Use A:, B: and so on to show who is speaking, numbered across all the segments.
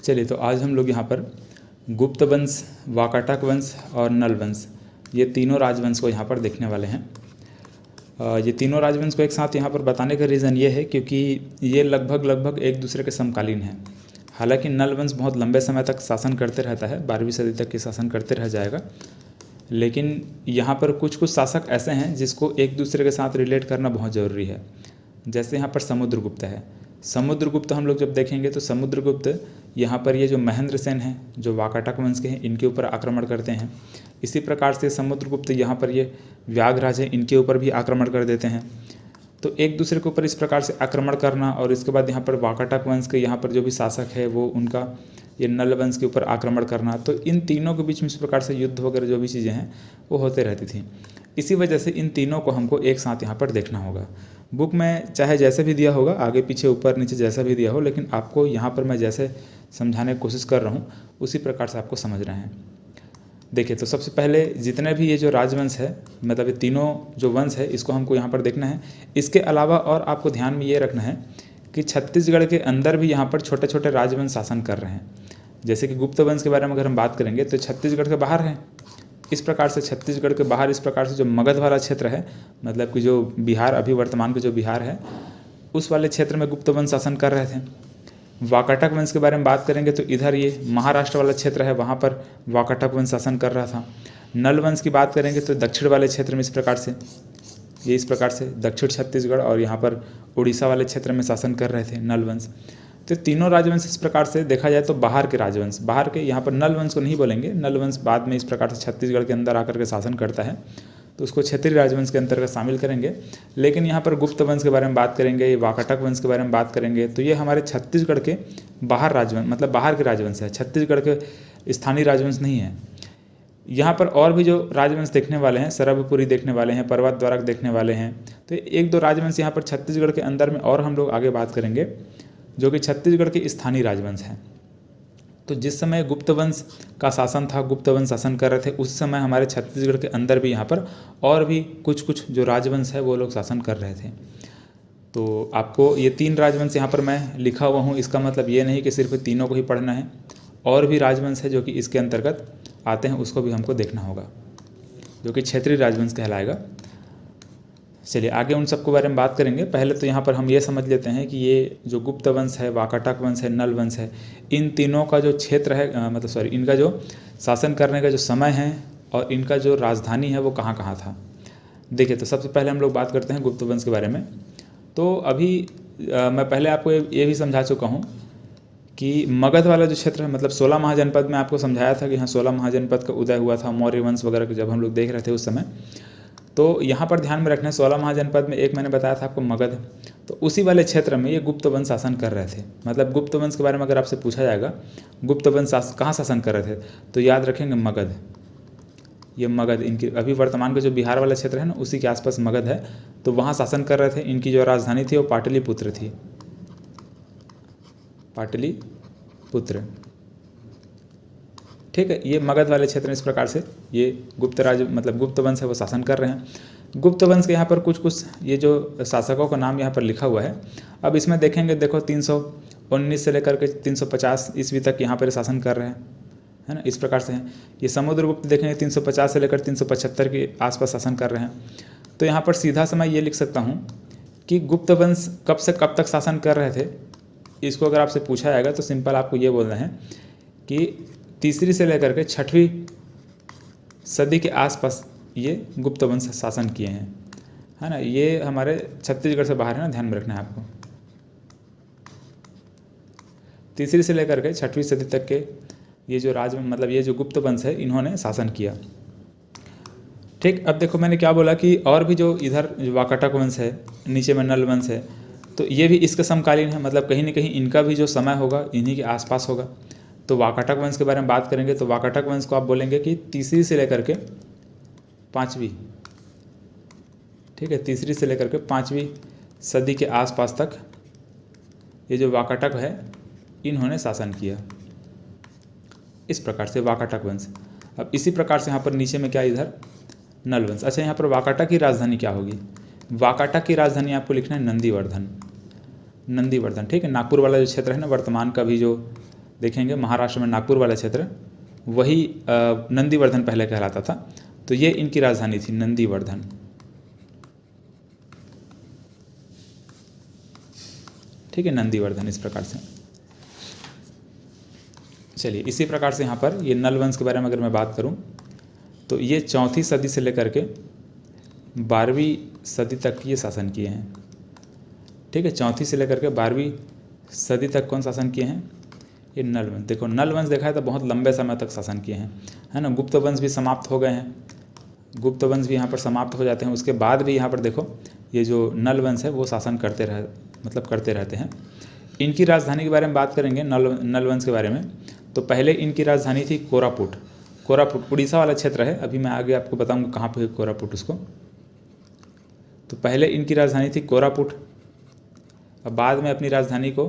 A: चलिए, तो आज हम लोग यहाँ पर गुप्त वंश, वाकाटक वंश और नल वंश, ये तीनों राजवंश को यहाँ पर देखने वाले हैं। ये तीनों राजवंश को एक साथ यहाँ पर बताने का रीज़न ये है क्योंकि ये लगभग एक दूसरे के समकालीन हैं। हालांकि नल वंश बहुत लंबे समय तक शासन करते रहता है, 12वीं सदी तक के शासन करते रह जाएगा, लेकिन यहाँ पर कुछ शासक ऐसे हैं जिसको एक दूसरे के साथ रिलेट करना बहुत ज़रूरी है। जैसे यहाँ पर समुद्रगुप्त है। समुद्रगुप्त हम लोग जब देखेंगे तो समुद्रगुप्त यहाँ पर ये जो महेंद्र सेन हैं, जो वाकाटक वंश के हैं, इनके ऊपर आक्रमण करते हैं। इसी प्रकार से समुद्रगुप्त यहाँ पर ये व्याघ्रराज हैं, इनके ऊपर भी आक्रमण कर देते हैं। तो एक दूसरे के ऊपर इस प्रकार से आक्रमण करना, और इसके बाद यहाँ पर वाकाटक वंश के यहाँ पर जो भी शासक है वो उनका ये नल वंश के ऊपर आक्रमण करना, तो इन तीनों के बीच में इस प्रकार से युद्ध वगैरह जो भी चीज़ें हैं वो होते रहती थी। इसी वजह से इन तीनों को हमको एक साथ यहाँ पर देखना होगा। बुक में चाहे जैसे भी दिया होगा, आगे पीछे ऊपर नीचे जैसा भी दिया हो, लेकिन आपको यहाँ पर मैं जैसे समझाने की कोशिश कर रहा हूँ उसी प्रकार से आपको समझ रहे हैं। देखिए, तो सबसे पहले जितने भी ये जो राजवंश है, मतलब ये तीनों जो वंश है, इसको हमको यहाँ पर देखना है। इसके अलावा और आपको ध्यान में ये रखना है कि छत्तीसगढ़ के अंदर भी यहाँ पर छोटे छोटे राजवंश शासन कर रहे हैं। जैसे कि गुप्त वंश के बारे में अगर हम बात करेंगे तो छत्तीसगढ़ के बाहर है। इस प्रकार से छत्तीसगढ़ के बाहर इस प्रकार से जो मगध वाला क्षेत्र है, मतलब कि जो बिहार, अभी वर्तमान के जो बिहार है, उस वाले क्षेत्र में गुप्त वंश शासन कर रहे थे। वाकाटक वंश के बारे में बात करेंगे तो इधर ये महाराष्ट्र वाला क्षेत्र है, वहाँ पर वाकाटक वंश शासन कर रहा था। नल वंश की बात करेंगे तो दक्षिण वाले क्षेत्र में इस प्रकार से दक्षिण छत्तीसगढ़ और यहाँ पर उड़ीसा वाले क्षेत्र में शासन कर रहे थे नल वंश। तो तीनों राजवंश इस प्रकार से देखा जाए तो बाहर के राजवंश, बाहर के, यहाँ पर नल वंश को नहीं बोलेंगे, नल वंश बाद में इस प्रकार से छत्तीसगढ़ के अंदर आकर के शासन करता है, तो उसको क्षेत्रीय राजवंश के अंतर्गत शामिल करेंगे। लेकिन यहाँ पर गुप्त वंश के बारे में बात करेंगे, वाकाटक वंश के बारे में बात करेंगे, तो ये हमारे छत्तीसगढ़ के बाहर राजवंश, मतलब बाहर के राजवंश है, छत्तीसगढ़ के स्थानीय राजवंश नहीं है। यहाँ पर और भी जो राजवंश देखने वाले हैं, सरभपुरी देखने वाले हैं, पर्वत द्वारक देखने वाले हैं, तो एक दो राजवंश यहाँ पर छत्तीसगढ़ के अंदर में और हम लोग आगे बात करेंगे जो कि छत्तीसगढ़ के स्थानीय राजवंश हैं। तो जिस समय गुप्त वंश का शासन था, गुप्त वंश शासन कर रहे थे, उस समय हमारे छत्तीसगढ़ के अंदर भी यहाँ पर और भी कुछ जो राजवंश है वो लोग शासन कर रहे थे। तो आपको ये तीन राजवंश यहाँ पर मैं लिखा हुआ हूँ, इसका मतलब ये नहीं कि सिर्फ तीनों को ही पढ़ना है, और भी राजवंश है जो कि इसके अंतर्गत आते हैं, उसको भी हमको देखना होगा, जो कि क्षेत्रीय राजवंश कहलाएगा। चलिए आगे उन सबके बारे में बात करेंगे। पहले तो यहाँ पर हम ये समझ लेते हैं कि ये जो गुप्त वंश है, वाकाटक वंश है, नल वंश है, इन तीनों का जो क्षेत्र है, इनका जो शासन करने का जो समय है और इनका जो राजधानी है वो कहाँ कहाँ था। देखिए, तो सबसे पहले हम लोग बात करते हैं गुप्त वंश के बारे में। तो अभी मैं पहले आपको ये भी समझा चुका हूँ कि मगध वाला जो क्षेत्र है, मतलब 16 महाजनपद में आपको समझाया था कि हाँ 16 महाजनपद का उदय हुआ था मौर्य वंश वगैरह के जब हम लोग देख रहे थे उस समय। तो यहाँ पर ध्यान में रखना है, 16 महाजनपद में एक मैंने बताया था आपको मगध, तो उसी वाले क्षेत्र में ये गुप्त वंश शासन कर रहे थे। मतलब गुप्त वंश के बारे में अगर आपसे पूछा जाएगा गुप्त वंश कहाँ शासन कर रहे थे, तो याद रखेंगे मगध। ये मगध, इनकी अभी वर्तमान का जो बिहार वाला क्षेत्र है ना, उसी के आसपास मगध है, तो वहाँ शासन कर रहे थे। इनकी जो राजधानी थी वो पाटलिपुत्र थी, पाटलिपुत्र। ठीक है, ये मगध वाले क्षेत्र में इस प्रकार से ये गुप्त वंश है वो शासन कर रहे हैं। गुप्त वंश के यहाँ पर कुछ ये जो शासकों का नाम यहाँ पर लिखा हुआ है। अब इसमें देखेंगे, देखो 319 से लेकर के 350 ईस्वी तक यहाँ पर शासन कर रहे हैं, है ना, इस प्रकार से हैं। ये समुद्रगुप्त देखेंगे 350 से लेकर 375 के आसपास शासन कर रहे हैं। तो यहाँ पर सीधा सा मैं ये लिख सकता हूँ कि गुप्त वंश कब से कब तक शासन कर रहे थे। इसको अगर आपसे पूछा जाएगा तो सिंपल आपको ये बोलना है कि 3री से लेकर के 6वीं सदी के आसपास ये गुप्त वंश शासन किए हैं, है ना। ये हमारे छत्तीसगढ़ से बाहर है ना, ध्यान में रखना है आपको। 3री से लेकर के 6वीं सदी तक के ये जो ये जो गुप्त वंश है, इन्होंने शासन किया। ठीक, अब देखो मैंने क्या बोला कि और भी जो इधर वाकाटक वंश है, नीचे में नल वंश है, तो ये भी इसके समकालीन है, मतलब कहीं ना कहीं इनका भी जो समय होगा इन्हीं के आसपास होगा। तो वाकाटक वंश के बारे में बात करेंगे तो वाकाटक वंश को आप बोलेंगे कि 3री से लेकर के 5वीं, ठीक है, 3री से लेकर के 5वीं सदी के आसपास तक ये जो वाकाटक है इन्होंने शासन किया। इस प्रकार से वाकाटक वंश। अब इसी प्रकार से यहाँ पर नीचे में क्या, इधर नल वंश। अच्छा, यहाँ पर वाकाटक की राजधानी क्या होगी? वाकाटक की राजधानी आपको लिखना है नंदीवर्धन। ठीक है, नागपुर वाला जो क्षेत्र है ना, वर्तमान का भी जो देखेंगे महाराष्ट्र में नागपुर वाला क्षेत्र, वही नंदीवर्धन पहले कहलाता था। तो ये इनकी राजधानी थी, नंदीवर्धन। ठीक है, नंदीवर्धन इस प्रकार से। चलिए, इसी प्रकार से यहाँ पर ये नल वंश के बारे में अगर मैं बात करूँ तो ये 4वीं सदी से लेकर के 12वीं सदी तक ये शासन किए हैं। ठीक है, 4वीं से लेकर के 12वीं सदी तक कौन शासन किए हैं? ये नल वंश। देखो, नल वंश देखा है तो बहुत लंबे समय तक शासन किए हैं, है ना। गुप्त वंश भी समाप्त हो गए हैं, गुप्त वंश भी यहाँ पर समाप्त हो जाते हैं। उसके बाद भी यहाँ पर देखो ये जो नल वंश है वो शासन करते रहते हैं। इनकी राजधानी के बारे में बात करेंगे, नल वंश के बारे में, तो पहले इनकी राजधानी थी कोरापुट। कोरापुट उड़ीसा वाला क्षेत्र है, अभी मैं आगे आपको बताऊंगा कहाँ पे है कोरापुट उसको। तो पहले इनकी राजधानी थी कोरापुट, अब बाद में अपनी राजधानी को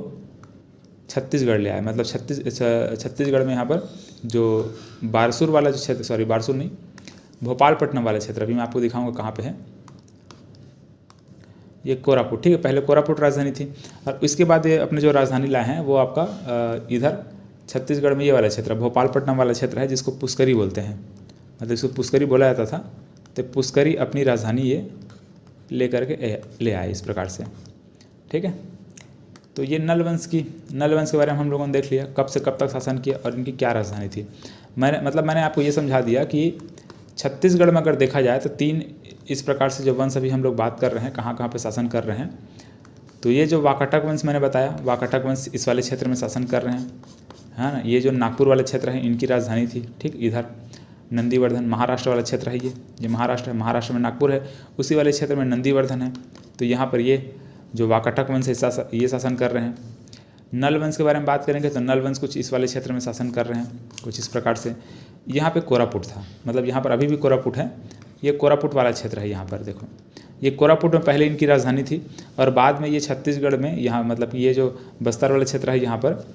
A: छत्तीसगढ़ ले आए। मतलब छत्तीसगढ़ में यहाँ पर जो बारसूर वाला जो क्षेत्र, सॉरी बारसूर नहीं, भोपालपट्टनम वाला क्षेत्र, अभी मैं आपको दिखाऊंगा कहाँ पे है, ये कोरापुट। ठीक है, पहले कोरापुट राजधानी थी और इसके बाद ये अपने जो राजधानी लाए हैं वो आपका इधर छत्तीसगढ़ में ये वाला क्षेत्र, भोपालपट्टनम वाला क्षेत्र है, जिसको पुष्करी बोलते हैं। मतलब इसको पुष्करी बोला जाता था, तो पुष्करी अपनी राजधानी ये ले करके ले आए इस प्रकार से। ठीक है, तो ये नल वंश के बारे में हम लोगों ने देख लिया, कब से कब तक शासन किया और इनकी क्या राजधानी थी। मैंने आपको ये समझा दिया कि छत्तीसगढ़ में अगर देखा जाए तो 3 इस प्रकार से जो वंश अभी हम लोग बात कर रहे हैं, कहाँ कहाँ पे शासन कर रहे हैं। तो ये जो वाकाटक वंश मैंने बताया, वाकाटक वंश इस वाले क्षेत्र में शासन कर रहे हैं, है ना। ये जो नागपुर वाले क्षेत्र है इनकी राजधानी थी। ठीक, इधर नंदीवर्धन महाराष्ट्र वाला क्षेत्र है, ये महाराष्ट्र है, महाराष्ट्र में नागपुर है, उसी वाले क्षेत्र में नंदीवर्धन है। तो यहाँ पर ये जो वाकाटक वंश है ये शासन कर रहे हैं। नल वंश के बारे में बात करेंगे तो नल वंश कुछ इस वाले क्षेत्र में शासन कर रहे हैं, कुछ इस प्रकार से। यहाँ पे कोरापुट था, मतलब यहाँ पर अभी भी कोरापुट है, ये कोरापुट वाला क्षेत्र है। यहाँ पर देखो, ये कोरापुट में पहले इनकी राजधानी थी और बाद में ये छत्तीसगढ़ में, यहाँ मतलब ये जो बस्तर वाला क्षेत्र है यहाँ पर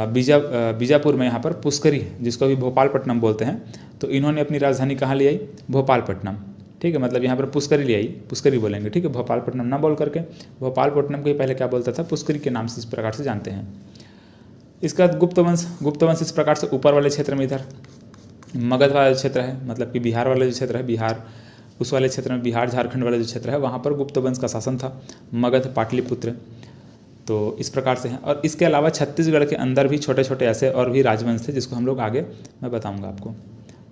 A: बीजापुर में यहाँ पर पुष्करी, जिसको अभी भोपालपट्टनम बोलते हैं, तो इन्होंने अपनी राजधानी कहाँ ले आई? भोपालपट्टनम। ठीक है, मतलब यहाँ पर पुष्करी ले आई, पुष्करी बोलेंगे। ठीक है, भोपालपट्टनम ना बोल करके भोपालपट्टनम को ही पहले क्या बोलता था? पुष्करी के नाम से इस प्रकार से जानते हैं। इसका गुप्त वंश इस प्रकार से ऊपर वाले क्षेत्र में इधर मगध वाला क्षेत्र है, मतलब कि बिहार वाला जो क्षेत्र है, बिहार उस वाले क्षेत्र में, बिहार झारखंड वाला जो क्षेत्र है वहाँ पर गुप्त वंश का शासन था, मगध पाटलिपुत्र। तो इस प्रकार से हैं। और इसके अलावा छत्तीसगढ़ के अंदर भी छोटे छोटे ऐसे और भी राजवंश थे, जिसको हम लोग आगे मैं बताऊंगा आपको।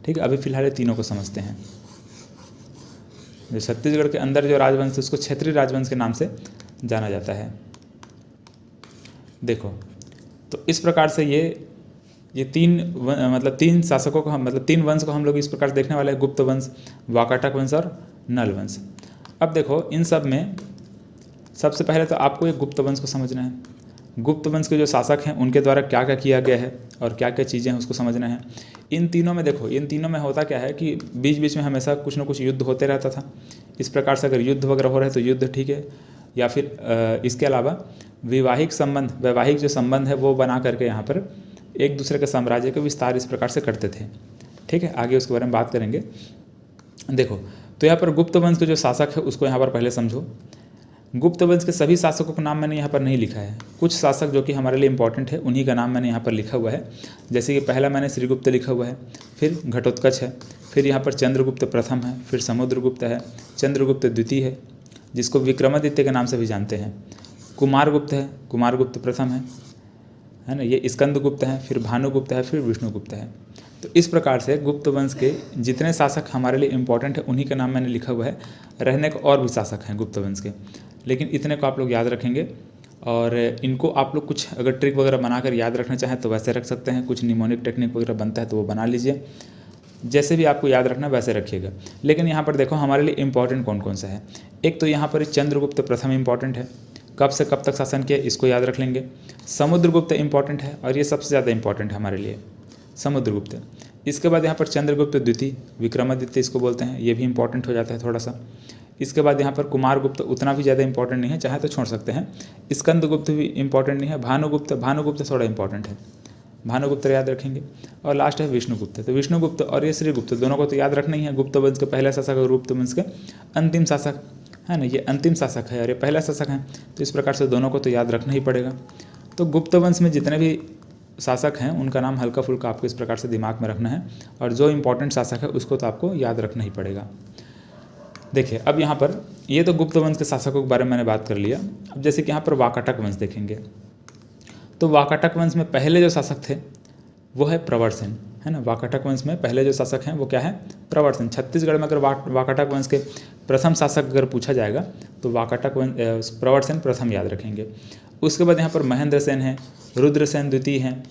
A: ठीक है, अभी फिलहाल ये तीनों को समझते हैं। जो छत्तीसगढ़ के अंदर जो राजवंश है उसको क्षेत्रीय राजवंश के नाम से जाना जाता है। देखो, तो इस प्रकार से ये 3 शासकों को मतलब 3 वंश को हम लोग इस प्रकार देखने वाले हैं, गुप्त वंश, वाकाटक वंश और नल वंश। अब देखो, इन सब में सबसे पहले तो आपको एक गुप्त वंश को समझना है। गुप्त वंश के जो शासक हैं उनके द्वारा क्या क्या किया गया है और क्या क्या चीज़ें हैं उसको समझना है। इन तीनों में देखो, इन तीनों में होता क्या है कि बीच बीच में हमेशा कुछ ना कुछ युद्ध होते रहता था। इस प्रकार से अगर युद्ध वगैरह हो रहे हैं तो युद्ध ठीक है, या फिर इसके अलावा वैवाहिक जो संबंध है वो बना करके यहाँ पर एक दूसरे के साम्राज्य का विस्तार इस प्रकार से करते थे। ठीक है, आगे उसके बारे में बात करेंगे। देखो, तो यहाँ पर गुप्त वंश के जो शासक है उसको यहाँ पर पहले समझो। गुप्त वंश के सभी शासकों का नाम मैंने यहाँ पर नहीं लिखा है, कुछ शासक जो कि हमारे लिए इंपॉर्टेंट है उन्हीं का नाम मैंने यहाँ पर लिखा हुआ है। जैसे कि पहला मैंने श्रीगुप्त लिखा हुआ है, फिर घटोत्कच है, फिर यहाँ पर चंद्रगुप्त प्रथम है, फिर समुद्रगुप्त है, चंद्रगुप्त द्वितीय है, जिसको विक्रमादित्य के नाम से भी जानते हैं, कुमारगुप्त है, कुमारगुप्त प्रथम है ना, ये स्कंदगुप्त है, फिर भानुगुप्त है, फिर विष्णुगुप्त है। तो इस प्रकार से गुप्त वंश के जितने शासक हमारे लिए इंपॉर्टेंट है उन्हीं का नाम मैंने लिखा हुआ है। रहने को और भी शासक हैं गुप्त वंश के, लेकिन इतने को आप लोग याद रखेंगे। और इनको आप लोग कुछ अगर ट्रिक वगैरह बनाकर याद रखना चाहें तो वैसे रख सकते हैं, कुछ निमोनिक टेक्निक वगैरह बनता है तो वो बना लीजिए, जैसे भी आपको याद रखना वैसे रखिएगा। लेकिन यहाँ पर देखो हमारे लिए इंपॉर्टेंट कौन कौन सा है। एक तो यहाँ पर चंद्रगुप्त प्रथम इंपॉर्टेंट है, कब से कब तक शासन किया इसको याद रख लेंगे। समुद्रगुप्त इंपॉर्टेंट है और ये सबसे ज़्यादा इंपॉर्टेंट है हमारे लिए, समुद्रगुप्त। इसके बाद यहाँ पर चंद्रगुप्त द्वितीय, विक्रमादित्य इसको बोलते हैं, ये भी इंपॉर्टेंट हो जाता है थोड़ा सा। इसके बाद यहाँ पर कुमारगुप्त उतना भी ज़्यादा इंपॉर्टेंट नहीं है, चाहे तो छोड़ सकते हैं। स्कंदगुप्त भी इंपॉर्टेंट नहीं है। भानुगुप्त थोड़ा इंपॉर्टेंट है, भानुगुप्त याद रखेंगे। और लास्ट है विष्णुगुप्त। तो विष्णुगुप्त और ये श्रीगुप्त दोनों को तो याद रखना ही है। गुप्त वंश के पहला शासक और गुप्त वंश के अंतिम शासक है ना, ये अंतिम शासक है और ये पहला शासक है, तो इस प्रकार से दोनों को तो याद रखना ही पड़ेगा। तो गुप्त वंश में जितने भी शासक हैं उनका नाम हल्का फुल्का आपको इस प्रकार से दिमाग में रखना है, और जो इम्पोर्टेंट शासक है उसको तो आपको याद रखना ही पड़ेगा। देखिए अब यहाँ पर ये तो गुप्त वंश के शासकों के बारे में मैंने बात कर लिया। अब जैसे कि यहाँ पर वाकाटक वंश देखेंगे, तो वाकाटक वंश में पहले जो शासक थे वो है प्रवरसेन, है ना। वाकाटक वंश में पहले जो शासक हैं वो क्या है, प्रवरसेन। छत्तीसगढ़ में अगर वाकाटक वंश के प्रथम शासक अगर पूछा जाएगा तो वाकाटक वंश प्रवरसेन प्रथम याद रखेंगे। उसके बाद यहाँ पर महेंद्र सेन है, रुद्रसेन द्वितीय हैं,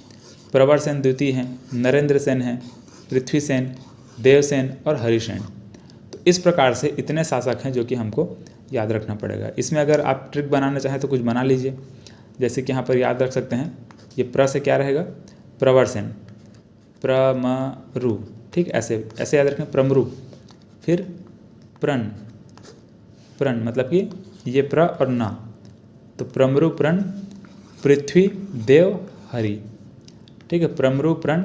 A: प्रवरसेन द्वितीय हैं, नरेंद्र सेन हैं, पृथ्वीसेन, देवसेन और हरिसेन। तो इस प्रकार से इतने शासक हैं जो कि हमको याद रखना पड़ेगा। इसमें अगर आप ट्रिक बनाना चाहें तो कुछ बना लीजिए, जैसे कि यहाँ पर याद रख सकते हैं, ये प्र से क्या रहेगा, प्रवरसेन, प्रमरु, ठीक, ऐसे ऐसे याद रखें, प्रमरु, फिर प्रण, प्रण मतलब कि ये प्र और ना, तो प्रमरु प्रण पृथ्वी देव हरि, ठीक है, प्रमरु प्रण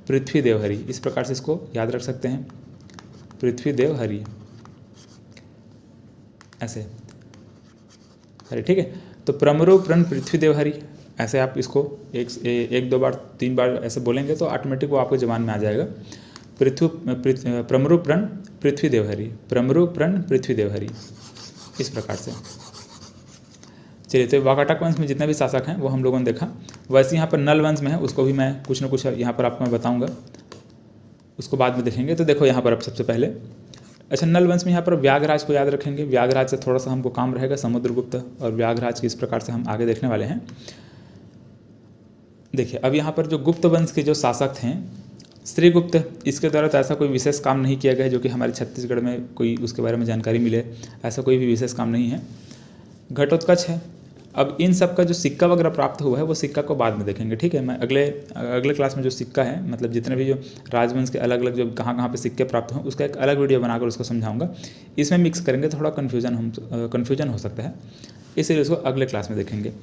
A: पृथ्वी देव हरि, इस प्रकार से इसको याद रख सकते हैं, पृथ्वी देव हरि, ऐसे हरि, ठीक है। तो प्रमरु प्रण पृथ्वी देव हरि, ऐसे आप इसको एक दो बार तीन बार ऐसे बोलेंगे तो ऑटोमेटिक वो आपको जबान में आ जाएगा। प्रमरु प्रण पृथ्वी देव हरि, प्रमरु प्रण पृथ्वी देव हरि, इस प्रकार से। चलिए, तो वाकाटक वंश में जितने भी शासक हैं वो हम लोगों ने देखा। वैसे यहाँ पर नल वंश में है, उसको भी मैं कुछ ना कुछ यहाँ पर आपको मैं बताऊँगा, उसको बाद में देखेंगे। तो देखो यहाँ पर अब सबसे पहले, अच्छा, नल वंश में यहाँ पर व्याघराज को याद रखेंगे। व्याघराज से थोड़ा सा हमको काम रहेगा, समुद्रगुप्त और व्याघराज किस प्रकार से हम आगे देखने वाले हैं। देखिए अब यहाँ पर जो गुप्त वंश के जो शासक थे श्रीगुप्त, इसके द्वारा तो ऐसा कोई विशेष काम नहीं किया गया जो कि हमारे छत्तीसगढ़ में कोई उसके बारे में जानकारी मिले, ऐसा कोई भी विशेष काम नहीं है। घटोत्कच है। अब इन सब का जो सिक्का वगैरह प्राप्त हुआ है वो सिक्का को बाद में देखेंगे, ठीक है। मैं अगले क्लास में जो सिक्का है, मतलब जितने भी जो राजवंश के अलग अलग जो कहाँ पे सिक्के प्राप्त हों उसका एक अलग वीडियो बनाकर उसको समझाऊंगा। इसमें मिक्स करेंगे तो थोड़ा कन्फ्यूजन हो सकता है, इसलिए उसको अगले क्लास में देखेंगे।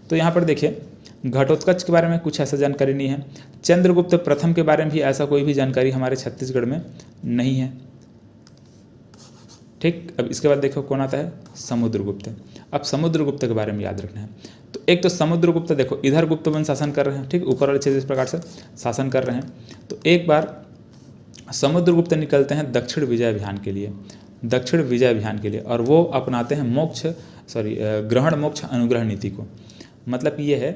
A: तो यहाँ पर देखिए, घटोत्कच के बारे में कुछ ऐसा जानकारी नहीं है। चंद्रगुप्त प्रथम के बारे में भी ऐसा कोई भी जानकारी हमारे छत्तीसगढ़ में नहीं है, ठीक। अब इसके बाद देखो कौन आता है, समुद्रगुप्त। अब समुद्रगुप्त के बारे में याद रखना है। तो एक तो समुद्रगुप्त, देखो इधर गुप्त वंश शासन कर रहे हैं, ठीक, ऊपर वाले क्षेत्र इस प्रकार से शासन कर रहे हैं। तो एक बार समुद्रगुप्त निकलते हैं दक्षिण विजय अभियान के लिए, दक्षिण विजय अभियान के लिए, और वो अपनाते हैं ग्रहण मोक्ष अनुग्रह नीति को। मतलब ये है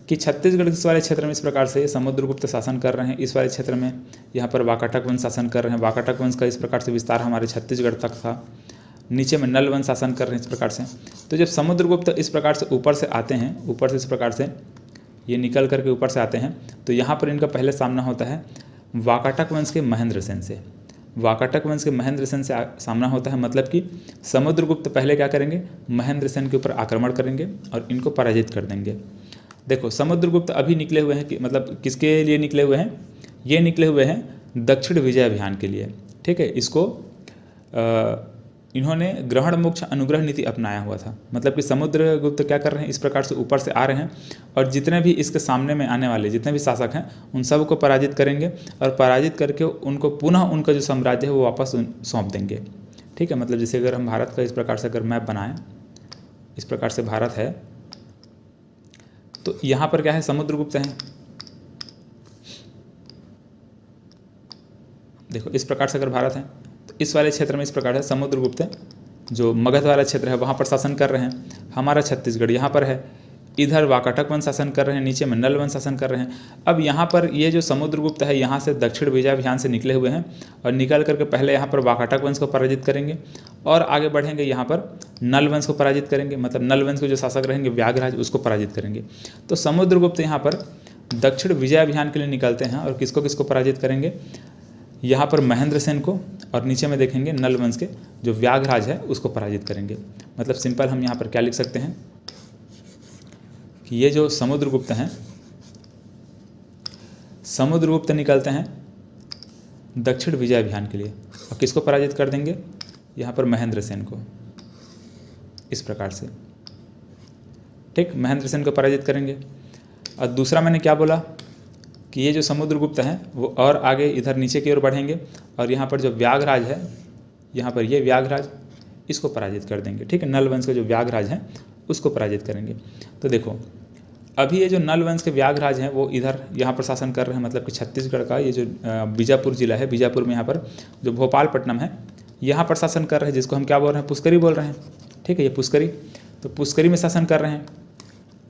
A: कि छत्तीसगढ़ इस वाले क्षेत्र में इस प्रकार से समुद्रगुप्त शासन कर रहे हैं, इस वाले क्षेत्र में यहाँ पर वाकाटक वंश शासन कर रहे हैं। वाकाटक वंश का इस प्रकार से विस्तार हमारे छत्तीसगढ़ तक था। नीचे में नल वंश शासन कर रहे हैं इस प्रकार से। तो जब समुद्रगुप्त इस प्रकार से ऊपर से आते हैं, ऊपर से इस प्रकार से ये निकल करके ऊपर से आते हैं, तो यहाँ पर इनका पहले सामना होता है वाकाटक वंश के महेंद्र सेन से। वाकाटक वंश के महेंद्र सेन से सामना होता है, मतलब कि समुद्रगुप्त पहले क्या करेंगे, महेंद्र सेन के ऊपर आक्रमण करेंगे और इनको पराजित कर देंगे। देखो समुद्रगुप्त अभी निकले हुए हैं कि मतलब किसके लिए निकले हुए हैं, ये निकले हुए हैं दक्षिण विजय अभियान के लिए, ठीक है। इसको इन्होंने ग्रहण मोक्ष अनुग्रह नीति अपनाया हुआ था। मतलब कि समुद्रगुप्त क्या कर रहे हैं, इस प्रकार से ऊपर से आ रहे हैं और जितने भी इसके सामने में आने वाले जितने भी शासक हैं उन सब को पराजित करेंगे और पराजित करके उनको पुनः उनका जो साम्राज्य है वो वापस सौंप देंगे, ठीक है। मतलब जैसे अगर हम भारत का इस प्रकार से अगर मैप बनाएं, इस प्रकार से भारत है, तो यहाँ पर क्या है, समुद्रगुप्त हैं। देखो इस प्रकार से अगर भारत है तो इस वाले क्षेत्र में इस प्रकार से समुद्रगुप्त है, जो मगध वाला क्षेत्र है वहाँ पर शासन कर रहे हैं। हमारा छत्तीसगढ़ यहाँ पर है, इधर वाकाटक वंश शासन कर रहे हैं, नीचे में नल वंश शासन कर रहे हैं। अब यहाँ पर ये जो समुद्रगुप्त है यहाँ से दक्षिण विजय अभियान से निकले हुए हैं और निकल करके पहले यहाँ पर वाकाटक वंश को पराजित करेंगे और आगे बढ़ेंगे, यहाँ पर नल वंश को पराजित करेंगे। मतलब नल वंश के जो शासक रहेंगे व्याघराज, उसको पराजित करेंगे। तो समुद्रगुप्त यहाँ पर दक्षिण विजय अभियान के लिए निकलते हैं और किसको किसको पराजित करेंगे, यहाँ पर महेंद्र सेन को, और नीचे में देखेंगे नल वंश के जो व्याघराज है उसको पराजित करेंगे। मतलब सिंपल हम यहाँ पर क्या लिख सकते हैं कि ये जो समुद्रगुप्त हैं, समुद्रगुप्त निकलते हैं दक्षिण विजय अभियान के लिए और किसको पराजित कर देंगे, यहाँ पर महेंद्र सेन को, इस प्रकार से, ठीक। महेंद्र सेन को पराजित करेंगे। और दूसरा मैंने क्या बोला कि ये जो समुद्रगुप्त हैं वो और आगे इधर नीचे की ओर बढ़ेंगे और यहाँ पर जो व्याघराज है, यहाँ पर ये व्याघराज, इसको पराजित कर देंगे, ठीक है। नल वंश के जो व्याघराज हैं उसको पराजित करेंगे। तो देखो अभी ये जो नल वंश के व्याघराज हैं वो इधर यहाँ पर शासन कर रहे हैं, मतलब कि छत्तीसगढ़ का ये जो बीजापुर जिला है, बीजापुर में यहाँ पर जो भोपालपट्टनम है यहाँ पर शासन कर रहे हैं, जिसको हम क्या बोल रहे हैं, पुष्करी बोल रहे हैं। ठीक है, ये पुष्करी, तो पुष्करी में शासन कर रहे हैं।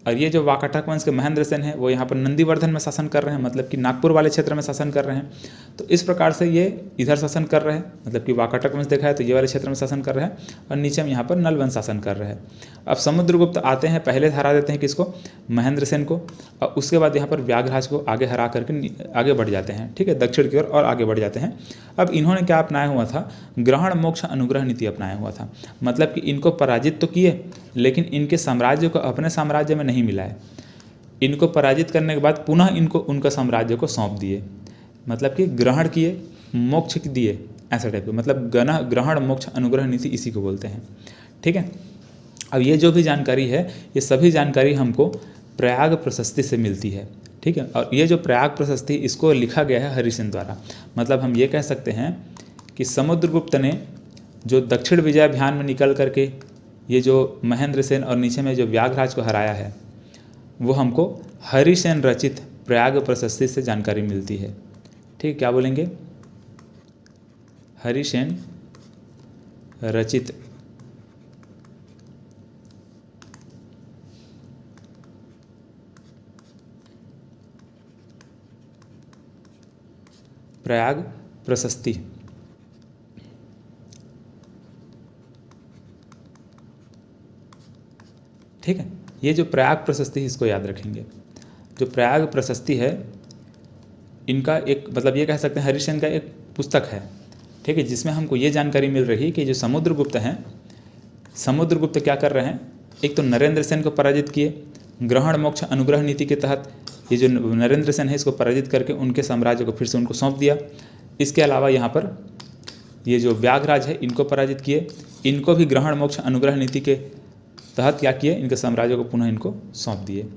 A: और ये जो वाकाटक वंश के महेंद्र सेन है वो यहाँ पर नंदीवर्धन में शासन कर रहे हैं, मतलब कि नागपुर वाले क्षेत्र में शासन कर रहे हैं। तो इस प्रकार से ये इधर शासन कर रहे हैं, मतलब कि वाकाटक वंश देखा है तो ये वाले क्षेत्र में शासन कर रहे हैं, और नीचे में यहाँ पर नल वंश शासन कर रहे हैं। अब समुद्रगुप्त आते हैं, पहले हरा देते हैं किसको, महेंद्र सेन को, और उसके बाद यहाँ पर व्याघराज को आगे हरा करके आगे बढ़ जाते हैं। ठीक है, दक्षिण की ओर और आगे बढ़ जाते हैं। अब इन्होंने क्या अपनाया हुआ था, ग्रहण मोक्ष अनुग्रह नीति अपनाया हुआ था, मतलब कि इनको पराजित तो किए लेकिन इनके साम्राज्य को अपने साम्राज्य में नहीं मिलाए। इनको पराजित करने के बाद पुनः इनको उनका साम्राज्य को सौंप दिए, मतलब कि ग्रहण किए, मोक्ष दिए, ऐसा टाइप का, मतलब ग्रहण मोक्ष अनुग्रह नीति इसी को बोलते हैं। ठीक है, अब ये जो भी जानकारी है ये सभी जानकारी हमको प्रयाग प्रशस्ति से मिलती है। ठीक है, और ये जो प्रयाग प्रशस्ति इसको लिखा गया है हरिसेन द्वारा, मतलब हम ये कह सकते हैं कि समुद्रगुप्त ने जो दक्षिण विजय अभियान में निकल करके ये जो महेंद्र सेन और नीचे में जो व्याघराज को हराया है वो हमको हरिसेन रचित प्रयाग प्रशस्ति से जानकारी मिलती है। ठीक, क्या बोलेंगे, हरिसेन रचित प्रयाग प्रशस्ति। ठीक है, ये जो प्रयाग प्रशस्ति इसको याद रखेंगे। जो प्रयाग प्रशस्ति है इनका एक, मतलब ये कह सकते हैं हरिसेन का एक पुस्तक है। ठीक है, जिसमें हमको ये जानकारी मिल रही है कि जो समुद्रगुप्त हैं, समुद्रगुप्त क्या कर रहे हैं, एक तो नरेंद्र सेन को पराजित किए, ग्रहण मोक्ष अनुग्रह नीति के तहत ये जो नरेंद्र सेन है इसको पराजित करके उनके साम्राज्य को फिर से उनको सौंप दिया। इसके अलावा यहाँ पर ये जो व्याघराज है इनको पराजित किए, इनको भी ग्रहण मोक्ष अनुग्रह नीति के तहत क्या किए, इनके साम्राज्य को पुनः इनको सौंप दिए।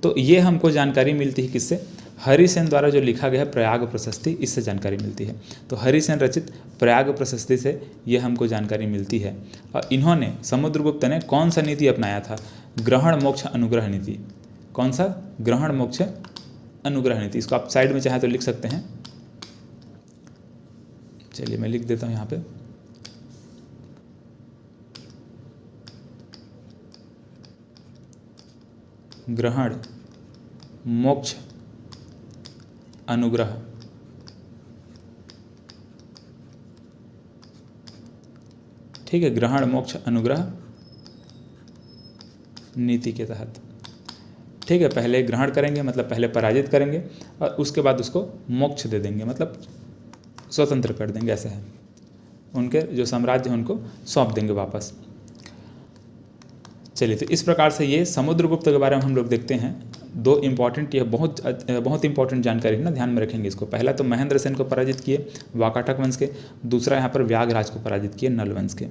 A: तो ये हमको जानकारी मिलती है किससे, हरिसेन द्वारा जो लिखा गया है प्रयाग प्रशस्ति, इससे जानकारी मिलती है। तो हरिसेन रचित प्रयाग प्रशस्ति से ये हमको जानकारी मिलती है। और इन्होंने, समुद्रगुप्त ने कौन सा नीति अपनाया था, ग्रहण मोक्ष अनुग्रह नीति। कौन सा, ग्रहण मोक्ष अनुग्रह नीति। इसको आप साइड में चाहे तो लिख सकते हैं, चलिए मैं लिख देता हूँ यहाँ पे। ग्रहण मोक्ष अनुग्रह ठीक है, ग्रहण मोक्ष अनुग्रह नीति के तहत। ठीक है, पहले ग्रहण करेंगे, मतलब पहले पराजित करेंगे और उसके बाद उसको मोक्ष दे देंगे, मतलब स्वतंत्र कर देंगे, ऐसा है। उनके जो साम्राज्य है उनको सौंप देंगे वापस। चलिए, तो इस प्रकार से ये समुद्रगुप्त के बारे में हम लोग देखते हैं। दो इम्पॉर्टेंट, ये बहुत इंपॉर्टेंट जानकारी है ना, ध्यान में रखेंगे इसको। पहला तो महेंद्र सेन को पराजित किए वाकाटक वंश के, दूसरा यहाँ पर व्याघराज को पराजित किए नल वंश के।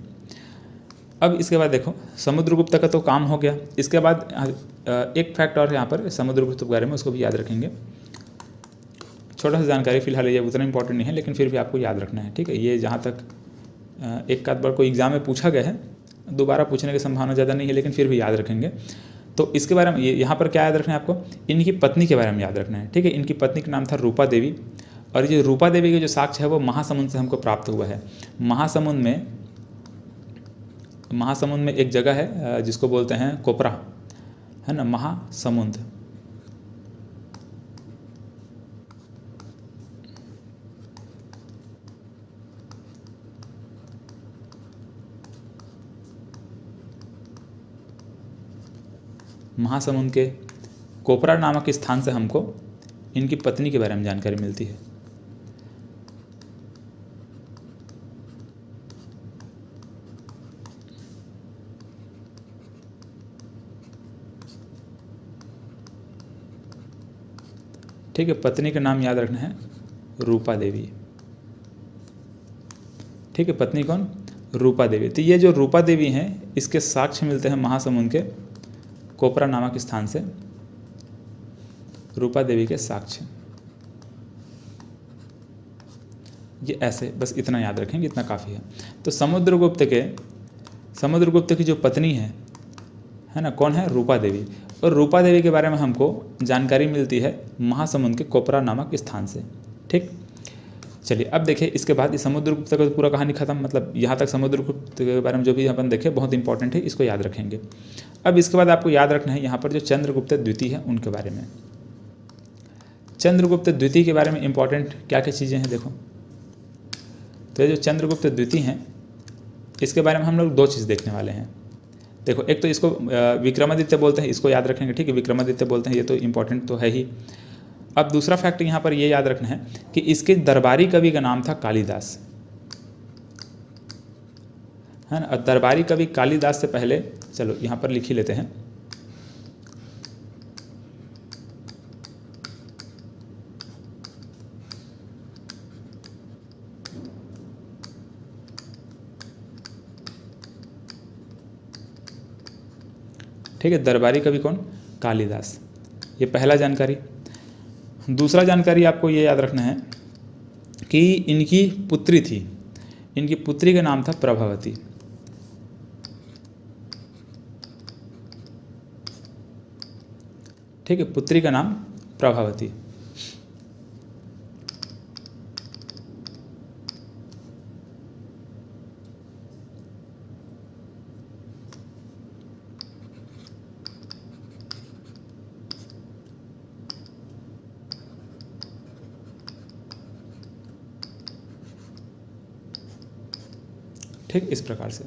A: अब इसके बाद देखो, समुद्रगुप्त का तो काम हो गया। इसके बाद एक फैक्ट और यहाँ पर समुद्रगुप्त के बारे में, उसको भी याद रखेंगे। छोटा सा जानकारी फिलहाल ये उतना इंपॉर्टेंट नहीं है, लेकिन फिर भी आपको याद रखना है। ठीक है, ये जहाँ तक एक आध बार कोई एग्जाम में पूछा गया है, दोबारा पूछने की संभावना ज़्यादा नहीं है, लेकिन फिर भी याद रखेंगे। तो इसके बारे में यहाँ पर क्या याद रखना है आपको, इनकी पत्नी के बारे में याद रखना है। ठीक है, इनकी पत्नी का नाम था रूपा देवी, और ये रूपा देवी के जो साक्ष्य है वो महासमुंद से हमको प्राप्त हुआ है। महासमुंद में एक जगह है जिसको बोलते हैं कोपरा, है ना, महासमुंद। महासमुंद के कोपरा नामक स्थान से हमको इनकी पत्नी के बारे में जानकारी मिलती है। ठीक है, पत्नी का नाम याद रखना है रूपा देवी। ठीक है, पत्नी कौन, रूपा देवी। तो ये जो रूपा देवी हैं इसके साक्ष्य मिलते हैं महासमुंद के कोपरा नामक स्थान से, रूपा देवी के साक्ष्य। ये ऐसे, बस इतना याद रखेंगे, इतना काफ़ी है। तो समुद्रगुप्त की जो पत्नी है ना, कौन है, रूपा देवी। और रूपा देवी के बारे में हमको जानकारी मिलती है महासमुंद के कोपरा नामक स्थान से। ठीक, चलिए अब देखिए इसके बाद इस समुद्रगुप्त का पूरा कहानी खत्म। मतलब यहाँ तक समुद्रगुप्त के बारे में जो भी अपन देखे बहुत इंपॉर्टेंट है, इसको याद रखेंगे। अब इसके बाद आपको याद रखना है यहाँ पर जो चंद्रगुप्त द्वितीय है उनके बारे में। चंद्रगुप्त द्वितीय के बारे में इंपॉर्टेंट क्या क्या चीज़ें हैं देखो। तो ये जो चंद्रगुप्त द्वितीय हैं इसके बारे में हम लोग दो चीज़ देखने वाले हैं। देखो एक तो इसको विक्रमादित्य बोलते हैं, इसको याद रखेंगे। ठीक है, विक्रमादित्य बोलते हैं, ये तो इंपॉर्टेंट तो है ही। अब दूसरा फैक्ट यहाँ पर ये याद रखना है कि इसके दरबारी कवि का नाम था कालिदास, है ना। दरबारी कवि कालिदास से पहले, चलो यहाँ पर लिख ही लेते हैं, ठीक है। दरबारी कवि कौन? कालिदास, ये पहला जानकारी। दूसरा जानकारी आपको ये याद रखना है कि इनकी पुत्री थी, इनकी पुत्री का नाम था प्रभावती। ठीक है, पुत्री का नाम प्रभावती। ठीक, इस प्रकार से।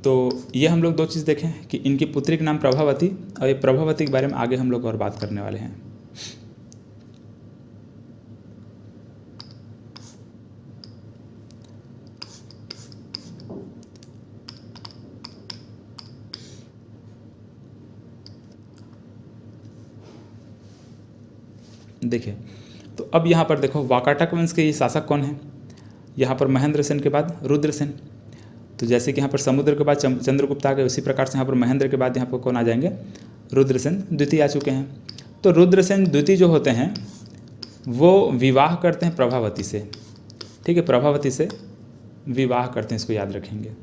A: तो ये हम लोग दो चीज़ देखें कि इनकी पुत्री का नाम प्रभावती, और ये प्रभावती के बारे में आगे हम लोग और बात करने वाले हैं। देखिए तो अब यहाँ पर देखो वाकाटक वंश के ये शासक कौन है। यहाँ पर महेंद्र सेन के बाद रुद्रसेन। तो जैसे कि यहाँ पर समुद्र के बाद चंद्रगुप्त आ गए, उसी प्रकार से यहाँ पर महेंद्र के बाद यहाँ पर कौन आ जाएंगे? रुद्रसेन द्वितीय आ चुके हैं। तो रुद्रसेन द्वितीय जो होते हैं वो विवाह करते हैं प्रभावती से। ठीक है, प्रभावती से विवाह करते हैं, इसको याद रखेंगे।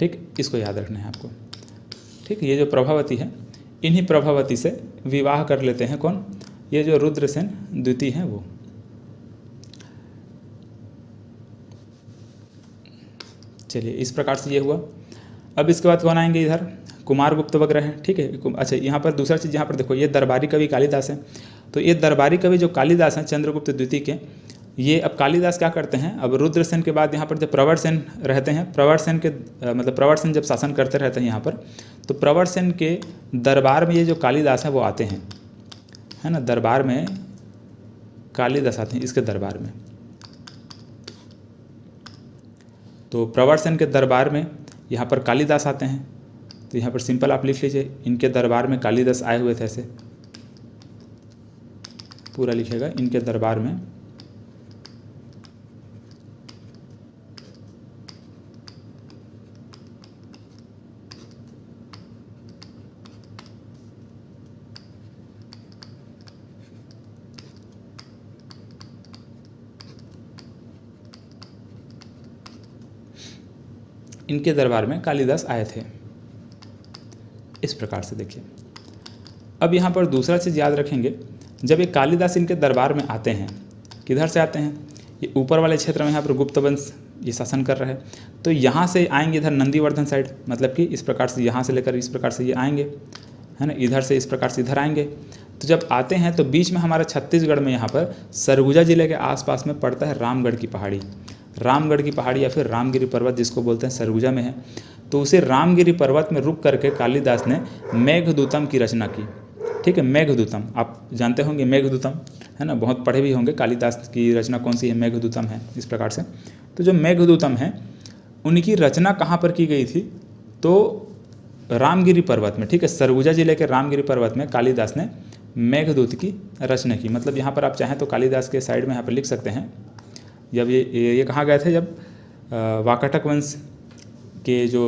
A: ठीक, इसको याद रखना है आपको। ठीक, ये जो प्रभावती है इन्हीं प्रभावती से विवाह कर लेते हैं कौन? ये जो रुद्रसेन द्वितीय हैं वो। चलिए इस प्रकार से ये हुआ। अब इसके बाद कौन आएंगे? इधर कुमारगुप्त वगैरह हैं। ठीक है, अच्छा यहाँ पर दूसरा चीज़, यहाँ पर देखो ये दरबारी कवि कालिदास हैं। तो ये दरबारी कवि जो कालिदास हैं चंद्रगुप्त द्वितीय के, ये अब कालिदास क्या करते हैं, अब रुद्रसेन के बाद यहाँ पर जब प्रवरसेन रहते हैं, प्रवरसेन के मतलब प्रवरसेन जब शासन करते रहते हैं यहाँ पर, तो प्रवरसेन के दरबार में ये जो कालिदास हैं वो आते हैं, है ना। दरबार में कालिदास आते हैं, इसके दरबार में। तो प्रवरसेन के दरबार में यहाँ पर कालिदास आते हैं। तो यहाँ पर सिंपल आप लिख लीजिए, इनके दरबार में कालिदास आए हुए थे, ऐसे पूरा लिखेगा, इनके दरबार में इनके दरबार में कालिदास आए थे। इस प्रकार से देखिए। अब यहाँ पर दूसरा चीज़ याद रखेंगे, जब ये कालिदास इनके दरबार में आते हैं, किधर से आते हैं? ये ऊपर वाले क्षेत्र में यहाँ पर गुप्त वंश ये शासन कर रहा है, तो यहाँ से आएंगे इधर नंदीवर्धन साइड, मतलब कि इस प्रकार से यहाँ से लेकर इस प्रकार से ये आएंगे, है ना। इधर से इस प्रकार से इधर आएंगे। तो जब आते हैं तो बीच में हमारा छत्तीसगढ़ में यहाँ पर सरगुजा जिले के आसपास में पड़ता है रामगढ़ की पहाड़ी। रामगढ़ की पहाड़ी या फिर रामगिरी पर्वत जिसको बोलते हैं, सरगुजा में है। तो उसे रामगिरी पर्वत में रुक करके कालिदास ने मेघदूतम की रचना की। ठीक है, मेघदूतम आप जानते होंगे, मेघदूतम है ना, बहुत पढ़े भी होंगे। कालिदास की रचना कौन सी है? मेघदूतम है, इस प्रकार से। तो जो मेघदूतम है उनकी रचना कहाँ पर की गई थी? तो रामगिरी पर्वत में। ठीक है, सरगुजा जिले के रामगिरी पर्वत में कालिदास ने मेघदूत की रचना की। मतलब यहाँ पर आप चाहें तो कालिदास के साइड में यहाँ पर लिख सकते हैं, जब ये कहाँ गए थे, जब वाकाटक वंश कि जो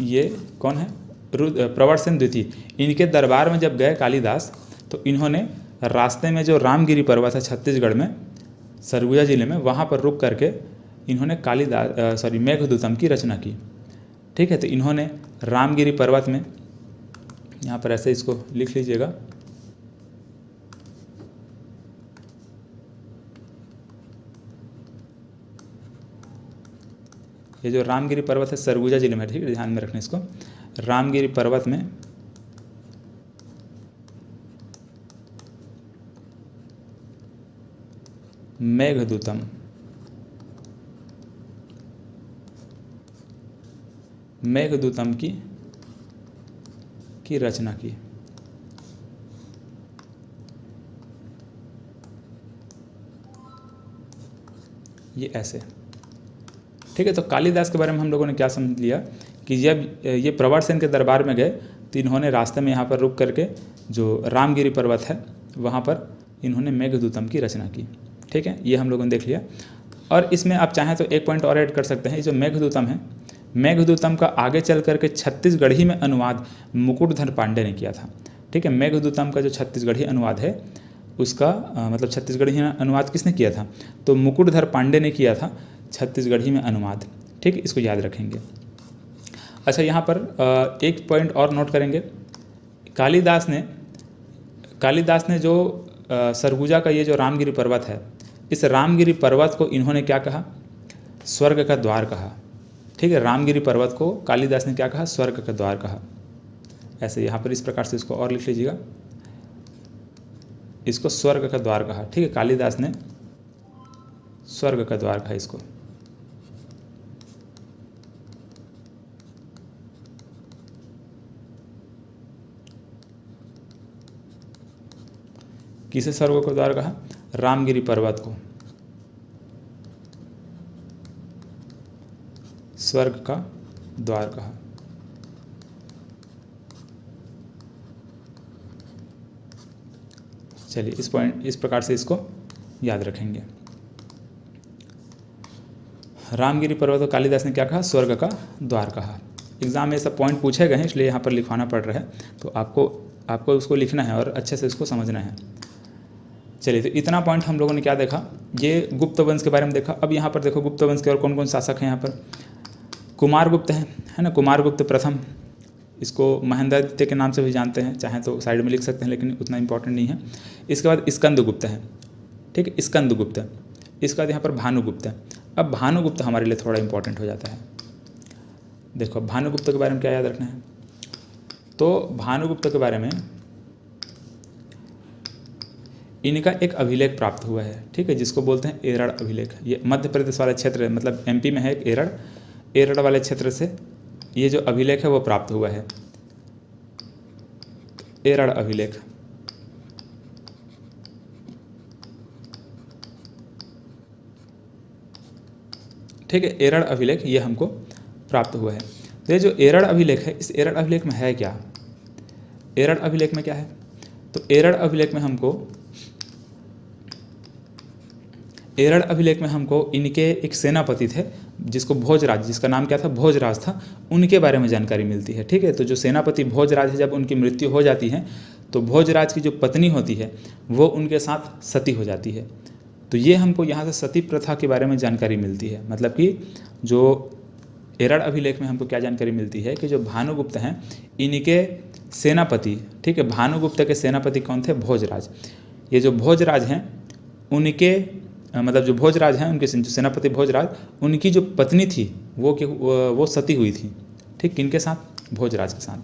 A: ये कौन है, प्रवरसेन द्वितीय, इनके दरबार में जब गए कालिदास तो इन्होंने रास्ते में जो रामगिरी पर्वत है छत्तीसगढ़ में सरगुजा जिले में, वहाँ पर रुक करके इन्होंने मेघदूतम की रचना की। ठीक है, तो इन्होंने रामगिरी पर्वत में, यहाँ पर ऐसे इसको लिख लीजिएगा, ये जो रामगिरी पर्वत है सरगुजा जिले में, ठीक है, ध्यान में रखना इसको, रामगिरी पर्वत में मेघदूतम की रचना की। ये ऐसे, ठीक है। तो कालिदास के बारे में हम लोगों ने क्या समझ लिया कि जब ये प्रवरसेन के दरबार में गए तो इन्होंने रास्ते में यहाँ पर रुक करके जो रामगिरी पर्वत है वहाँ पर इन्होंने मेघदूतम की रचना की। ठीक है, ये हम लोगों ने देख लिया। और इसमें आप चाहें तो एक पॉइंट और ऐड कर सकते हैं, ये जो मेघदूतम है, मेघदूतम का आगे चल करके छत्तीसगढ़ी में अनुवाद मुकुटधर पांडे ने किया था। ठीक है, मेघदूतम का जो छत्तीसगढ़ी अनुवाद है उसका मतलब छत्तीसगढ़ी अनुवाद किसने किया था, तो मुकुटधर पांडे ने किया था छत्तीसगढ़ी में अनुवाद। ठीक है, इसको याद रखेंगे। अच्छा, यहाँ पर एक पॉइंट और नोट करेंगे, कालिदास ने जो सरगुजा का ये जो रामगिरी पर्वत है, इस रामगिरी पर्वत को इन्होंने क्या कहा, स्वर्ग का द्वार कहा। ठीक है, रामगिरी पर्वत को कालिदास ने क्या कहा, स्वर्ग का द्वार कहा। ऐसे यहाँ पर इस प्रकार से इसको और लिख लीजिएगा, इसको स्वर्ग का द्वार कहा। ठीक है, कालिदास ने स्वर्ग का द्वार कहा इसको। किसे स्वर्ग का द्वार कहा, रामगिरी पर्वत को स्वर्ग का द्वार कहा। चलिए इस प्रकार से इसको याद रखेंगे। रामगिरी पर्वत को कालिदास ने क्या कहा, स्वर्ग का द्वार कहा। एग्जाम में सब पॉइंट पूछे गए हैं इसलिए यहाँ पर लिखवाना पड़ रहा है, तो आपको उसको लिखना है और अच्छे से इसको समझना है। चलिए, तो इतना पॉइंट हम लोगों ने क्या देखा, ये गुप्त वंश के बारे में देखा। अब यहाँ पर देखो गुप्त वंश के और कौन कौन शासक हैं। यहाँ पर कुमारगुप्त है ना, कुमारगुप्त प्रथम, इसको महेंद्रादित्य के नाम से भी जानते हैं, चाहे तो साइड में लिख सकते हैं लेकिन उतना इंपॉर्टेंट नहीं है। इसके बाद स्कंदगुप्त है। ठीक है, स्कंदगुप्त। इसके बाद यहाँ पर भानुगुप्त है। अब भानुगुप्त हमारे लिए थोड़ा इंपॉर्टेंट हो जाता है। देखो भानुगुप्त के बारे में क्या याद रखना है, तो भानुगुप्त के बारे में इनका एक अभिलेख प्राप्त हुआ है। ठीक है, जिसको बोलते हैं एरड़ अभिलेख। ये मध्य प्रदेश वाले क्षेत्र, मतलब एमपी में है एक एरड़ वाले क्षेत्र से ये जो अभिलेख है वो प्राप्त हुआ है, एरड़ अभिलेख। ठीक है, एरड़ अभिलेख ये हमको प्राप्त हुआ है। तो ये जो एरड़ अभिलेख है, इस एरड़ अभिलेख में है क्या, एरड़ अभिलेख में क्या है, तो एरड़ अभिलेख में हमको इनके एक सेनापति थे जिसको भोजराज, जिसका नाम क्या था, भोजराज था, उनके बारे में जानकारी मिलती है। ठीक है, तो जो सेनापति भोजराज है, जब उनकी मृत्यु हो जाती है तो भोजराज की जो पत्नी होती है वो उनके साथ सती हो जाती है। तो ये हमको यहाँ से सती प्रथा के बारे में जानकारी मिलती है। मतलब कि जो एरड़ अभिलेख में हमको क्या जानकारी मिलती है कि जो भानुगुप्त हैं इनके सेनापति, ठीक है, भानुगुप्त के सेनापति कौन थे, भोजराज। ये जो भोजराज हैं उनके मतलब जो भोजराज हैं उनके सेनापति भोजराज, उनकी जो पत्नी थी वो सती हुई थी। ठीक, किनके साथ, भोजराज के साथ।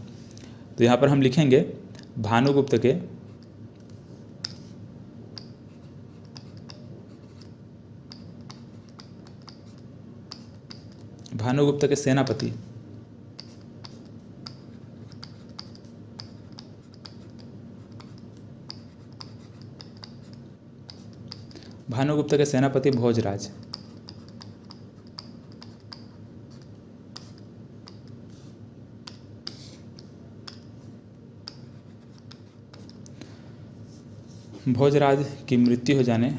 A: तो यहाँ पर हम लिखेंगे भानुगुप्त के सेनापति भानुगुप्त के सेनापति भोजराज। भोजराज की मृत्यु हो जाने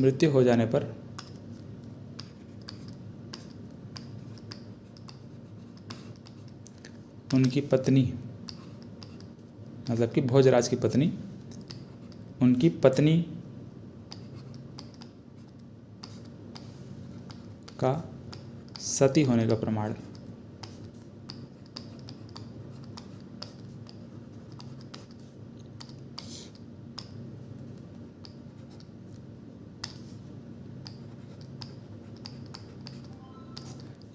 A: मृत्यु हो जाने पर उनकी पत्नी, मतलब कि भोजराज की पत्नी, उनकी पत्नी का सती होने का प्रमाण,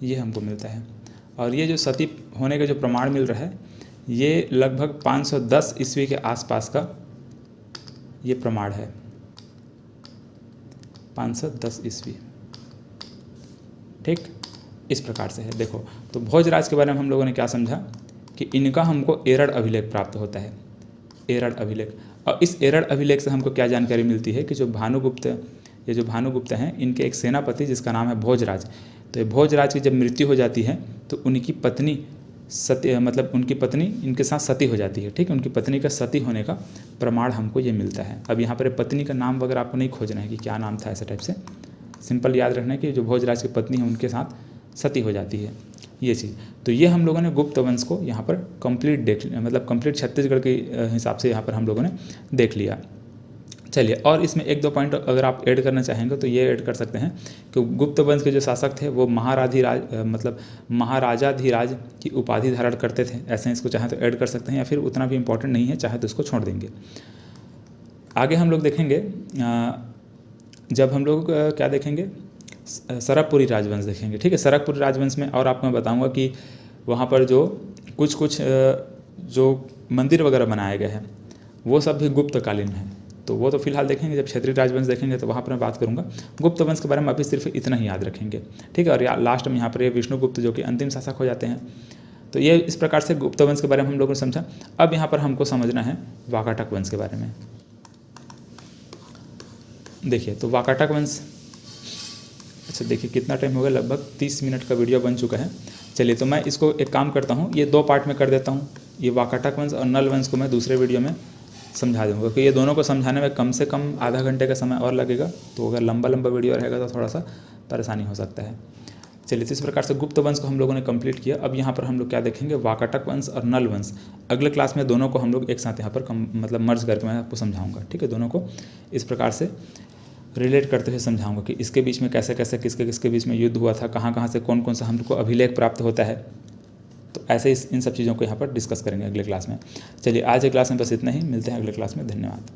A: ये हमको मिलता है। और ये जो सती होने का जो प्रमाण मिल रहा है, ये लगभग 510 ईस्वी के आसपास का ये प्रमाण है। 510 ईस्वी, ठीक, इस प्रकार से है। देखो, तो भोजराज के बारे में हम लोगों ने क्या समझा कि इनका हमको एरड़ अभिलेख प्राप्त होता है, एरड़ अभिलेख। और इस एरड़ अभिलेख से हमको क्या जानकारी मिलती है कि जो भानुगुप्त, ये जो भानुगुप्त हैं, इनके एक सेनापति जिसका नाम है भोजराज, तो ये भोजराज की जब मृत्यु हो जाती है तो उनकी पत्नी सती, मतलब उनकी पत्नी इनके साथ सती हो जाती है, ठीक है। उनकी पत्नी का सती होने का प्रमाण हमको ये मिलता है। अब यहाँ पर पत्नी का नाम वगैरह आपको नहीं खोजना है कि क्या नाम था, ऐसे टाइप से सिंपल याद रखना है कि जो भोजराज की पत्नी है उनके साथ सती हो जाती है, ये चीज़। तो ये हम लोगों ने गुप्त वंश को यहाँ पर कंप्लीट मतलब कंप्लीट छत्तीसगढ़ के हिसाब से यहाँ पर हम लोगों ने देख लिया। चलिए, और इसमें एक दो पॉइंट अगर आप ऐड करना चाहेंगे तो ये ऐड कर सकते हैं कि गुप्त वंश के जो शासक थे वो मतलब महाराजाधिराज की उपाधि धारण करते थे, ऐसे इसको चाहे तो ऐड कर सकते हैं, या फिर उतना भी इम्पोर्टेंट नहीं है, चाहे तो इसको छोड़ देंगे। आगे हम लोग देखेंगे, जब हम लोग क्या देखेंगे, सरकपुरी राजवंश देखेंगे, ठीक है। सरकपुरी राजवंश में और आपको मैं बताऊंगा कि वहाँ पर जो कुछ जो मंदिर वगैरह बनाए गए हैं वो सब भी गुप्तकालीन है, तो वो तो फिलहाल देखेंगे। जब क्षेत्रीय राजवंश देखेंगे तो वहाँ पर मैं बात करूँगा। गुप्त वंश के बारे में अभी सिर्फ इतना ही याद रखेंगे, ठीक है। और लास्ट में यहाँ पर ये विष्णुगुप्त जो कि अंतिम शासक हो जाते हैं। तो ये इस प्रकार से गुप्त वंश के बारे में हम लोगों ने समझा। अब यहाँ पर हमको समझना है वाकाटक वंश के बारे में। देखिए, तो वाकाटक वंश, अच्छा देखिए कितना टाइम हो गया, लगभग 30 मिनट का वीडियो बन चुका है। चलिए, तो मैं इसको एक काम करता हूँ, ये 2 पार्ट में कर देता हूँ। ये वाकाटक वंश और नल वंश को मैं दूसरे वीडियो में समझा दूँगा, क्योंकि ये दोनों को समझाने में कम से कम आधा घंटे का समय और लगेगा। तो अगर लंबा वीडियो रहेगा तो थोड़ा सा परेशानी हो सकता है। चलिए, तो इस प्रकार से गुप्त वंश को हम लोगों ने कंप्लीट किया। अब यहाँ पर हम लोग क्या देखेंगे, वाकाटक वंश और नल वंश। अगले क्लास में दोनों को हम लोग एक साथ यहाँ पर मतलब मर्ज करके मैं आपको समझाऊंगा, ठीक है। दोनों को इस प्रकार से रिलेट करते हुए समझाऊंगा कि इसके बीच में कैसे कैसे किसके बीच में युद्ध हुआ था, कहाँ से कौन सा हमको अभिलेख प्राप्त होता है। तो ऐसे इन सब चीज़ों को यहाँ पर डिस्कस करेंगे अगले क्लास में। चलिए, आज के क्लास में बस इतना ही, मिलते हैं अगले क्लास में। धन्यवाद।